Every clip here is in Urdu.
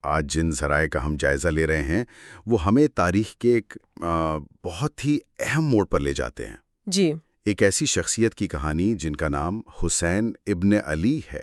آج جن ذرائع کا ہم جائزہ لے رہے ہیں وہ ہمیں تاریخ کے ایک بہت ہی اہم موڑ پر لے جاتے ہیں۔ جی، ایک ایسی شخصیت کی کہانی جن کا نام حسین ابن علی ہے،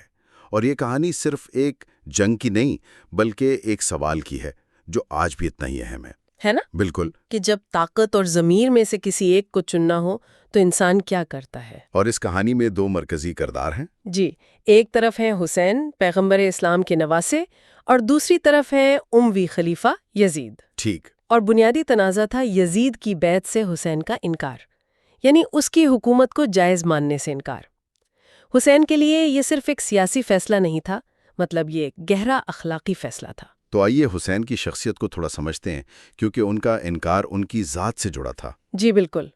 اور یہ کہانی صرف ایک جنگ کی نہیں بلکہ ایک سوال کی ہے جو آج بھی اتنا ہی اہم ہے۔ ہے نا؟ بالکل۔ کہ جب طاقت اور ضمیر میں سے کسی ایک کو چننا ہو تو انسان کیا کرتا ہے؟ اور اس کہانی میں دو مرکزی کردار ہیں۔ جی، ایک طرف ہیں حسین پیغمبر اسلام کے نواسے اور دوسری طرف ہیں اموی خلیفہ یزید۔ ٹھیک۔ اور بنیادی تنازع تھا یزید کی بیعت سے حسین کا انکار، یعنی اس کی حکومت کو جائز ماننے سے انکار۔ حسین کے لیے یہ صرف ایک سیاسی فیصلہ نہیں تھا، مطلب یہ ایک گہرا اخلاقی فیصلہ تھا۔ تو آئیے حسین کی شخصیت کو تھوڑا سمجھتے ہیں، کیونکہ ان کا انکار ان کی ذات سے جڑا تھا۔ جی بالکل،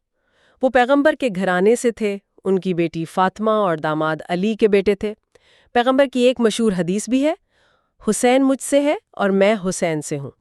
وہ پیغمبر کے گھرانے سے تھے، ان کی بیٹی فاطمہ اور داماد علی کے بیٹے تھے۔ پیغمبر کی ایک مشہور حدیث بھی ہے، حسین مجھ سے ہے اور میں حسین سے ہوں۔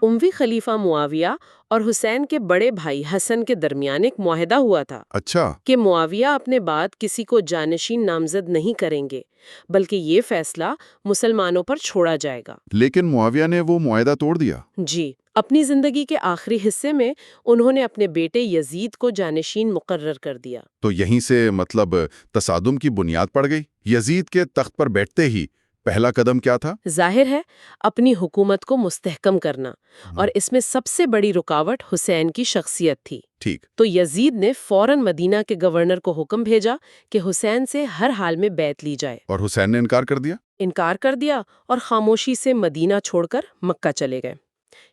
اموی خلیفہ معاویہ اور حسین کے بڑے بھائی حسن کے درمیان ایک معاہدہ ہوا تھا اچھا۔ کہ معاویہ اپنے بعد کسی کو جانشین نامزد نہیں کریں گے، بلکہ یہ فیصلہ مسلمانوں پر چھوڑا جائے گا۔ لیکن معاویہ نے وہ معاہدہ توڑ دیا۔ جی، اپنی زندگی کے آخری حصے میں انہوں نے اپنے بیٹے یزید کو جانشین مقرر کر دیا۔ تو یہیں سے مطلب تصادم کی بنیاد پڑ گئی۔ یزید کے تخت پر بیٹھتے ہی پہلا قدم کیا تھا؟ ظاہر ہے اپنی حکومت کو مستحکم کرنا، اور اس میں سب سے بڑی رکاوٹ حسین کی شخصیت تھی۔ ٹھیک۔ تو یزید نے فوراً مدینہ کے گورنر کو حکم بھیجا کہ حسین سے ہر حال میں بیعت لی جائے۔ اور حسین نے انکار کر دیا؟ انکار کر دیا اور خاموشی سے مدینہ چھوڑ کر مکہ چلے گئے۔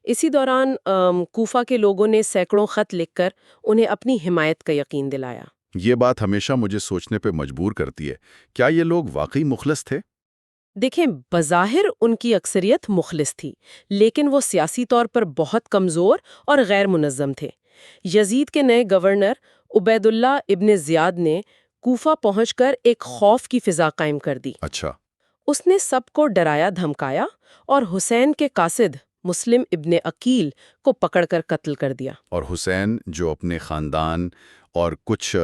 اسی دوران کوفہ کے لوگوں نے سینکڑوں خط لکھ کر انہیں اپنی حمایت کا یقین دلایا۔ یہ بات ہمیشہ مجھے سوچنے پہ مجبور کرتی ہے، کیا یہ لوگ واقعی مخلص تھے؟ دیکھیں، بظاہر ان کی اکثریت مخلص تھی، لیکن وہ سیاسی طور پر بہت کمزور اور غیر منظم تھے۔ یزید کے نئے گورنر عبید اللہ ابن زیاد نے کوفہ پہنچ کر ایک خوف کی فضا قائم کر دی۔ اچھا۔ اس نے سب کو ڈرایا دھمکایا اور حسین کے قاصد مسلم ابن عقیل کو پکڑ کر قتل کر دیا۔ اور حسین جو اپنے خاندان اور کچھ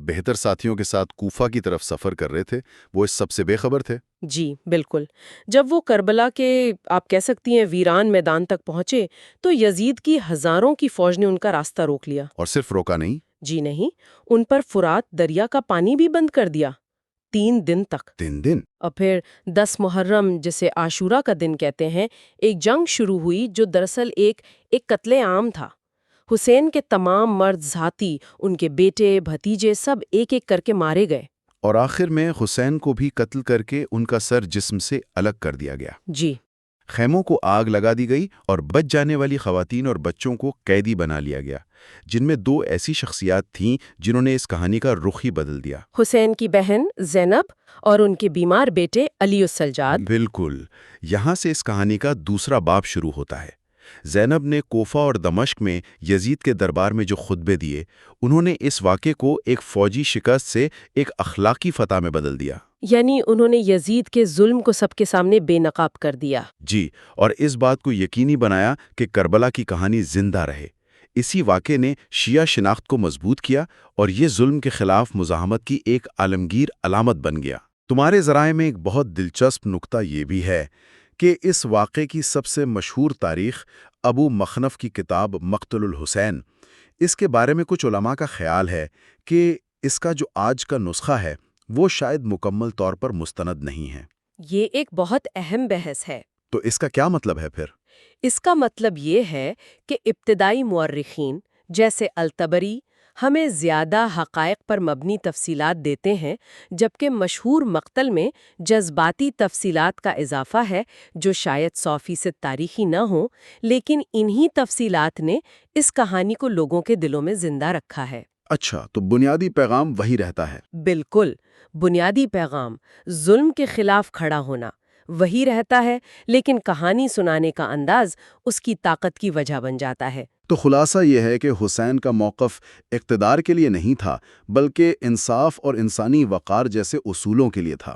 بہتر ساتھیوں کے ساتھ کوفہ کی طرف سفر کر رہے تھے، وہ اس سب سے بے خبر تھے؟ جی بالکل، جب وہ کربلا کے آپ کہہ سکتی ہیں ویران میدان تک پہنچے تو یزید کی ہزاروں کی فوج نے ان کا راستہ روک لیا۔ اور صرف روکا نہیں؟ جی نہیں، ان پر فرات دریا کا پانی بھی بند کر دیا 3 دن تک۔ 3 دن؟ اور پھر 10 محرم جسے عاشورہ کا دن کہتے ہیں، ایک جنگ شروع ہوئی جو دراصل ایک قتل عام تھا۔ حسین کے تمام مرد ذاتی، ان کے بیٹے بھتیجے سب ایک ایک کر کے مارے گئے۔ اور آخر میں حسین کو بھی قتل کر کے ان کا سر جسم سے الگ کر دیا گیا۔ جی، خیموں کو آگ لگا دی گئی اور بچ جانے والی خواتین اور بچوں کو قیدی بنا لیا گیا، جن میں 2 ایسی شخصیات تھیں جنہوں نے اس کہانی کا رخ ہی بدل دیا۔ حسین کی بہن زینب اور ان کے بیمار بیٹے علی السجاد۔ بالکل، یہاں سے اس کہانی کا دوسرا باب شروع ہوتا ہے۔ زینب نے کوفہ اور دمشق میں یزید کے دربار میں جو خطبے دیے، انہوں نے اس واقعے کو ایک فوجی شکست سے ایک اخلاقی فتح میں بدل دیا۔ یعنی انہوں نے یزید کے ظلم کو سب کے سامنے بے نقاب کر دیا۔ جی، اور اس بات کو یقینی بنایا کہ کربلا کی کہانی زندہ رہے۔ اسی واقعے نے شیعہ شناخت کو مضبوط کیا اور یہ ظلم کے خلاف مزاحمت کی ایک عالمگیر علامت بن گیا۔ تمہارے ذرائع میں ایک بہت دلچسپ نکتہ یہ بھی ہے کہ اس واقعے کی سب سے مشہور تاریخ ابو مخنف کی کتاب مقتل الحسین، اس کے بارے میں کچھ علماء کا خیال ہے کہ اس کا جو آج کا نسخہ ہے وہ شاید مکمل طور پر مستند نہیں ہے۔ یہ ایک بہت اہم بحث ہے۔ تو اس کا کیا مطلب ہے پھر؟ اس کا مطلب یہ ہے کہ ابتدائی مورخین جیسے الطبری ہمیں زیادہ حقائق پر مبنی تفصیلات دیتے ہیں، جبکہ مشہور مقتل میں جذباتی تفصیلات کا اضافہ ہے جو شاید 100% تاریخی نہ ہوں، لیکن انہی تفصیلات نے اس کہانی کو لوگوں کے دلوں میں زندہ رکھا ہے۔ اچھا، تو بنیادی پیغام وہی رہتا ہے؟ بالکل، بنیادی پیغام ظلم کے خلاف کھڑا ہونا وہی رہتا ہے، لیکن کہانی سنانے کا انداز اس کی طاقت کی وجہ بن جاتا ہے۔ تو خلاصہ یہ ہے کہ حسین کا موقف اقتدار کے لیے نہیں تھا، بلکہ انصاف اور انسانی وقار جیسے اصولوں کے لیے تھا۔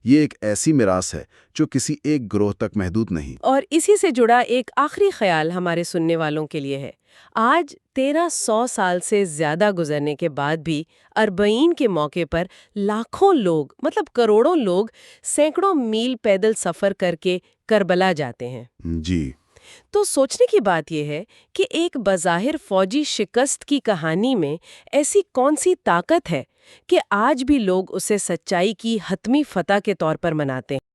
یہ ایک ایسی میراث ہے جو کسی ایک گروہ تک محدود نہیں۔ اور اسی سے جڑا ایک آخری خیال ہمارے سننے والوں کے لیے ہے۔ آج 1300 سال سے زیادہ گزرنے کے بعد بھی اربعین کے موقع پر لاکھوں لوگ کروڑوں لوگ سینکڑوں میل پیدل سفر کر کے کربلا جاتے ہیں۔ جی۔ تو سوچنے کی بات یہ ہے کہ ایک بظاہر فوجی شکست کی کہانی میں ایسی کون سی طاقت ہے کہ آج بھی لوگ اسے سچائی کی حتمی فتح کے طور پر مناتے ہیں؟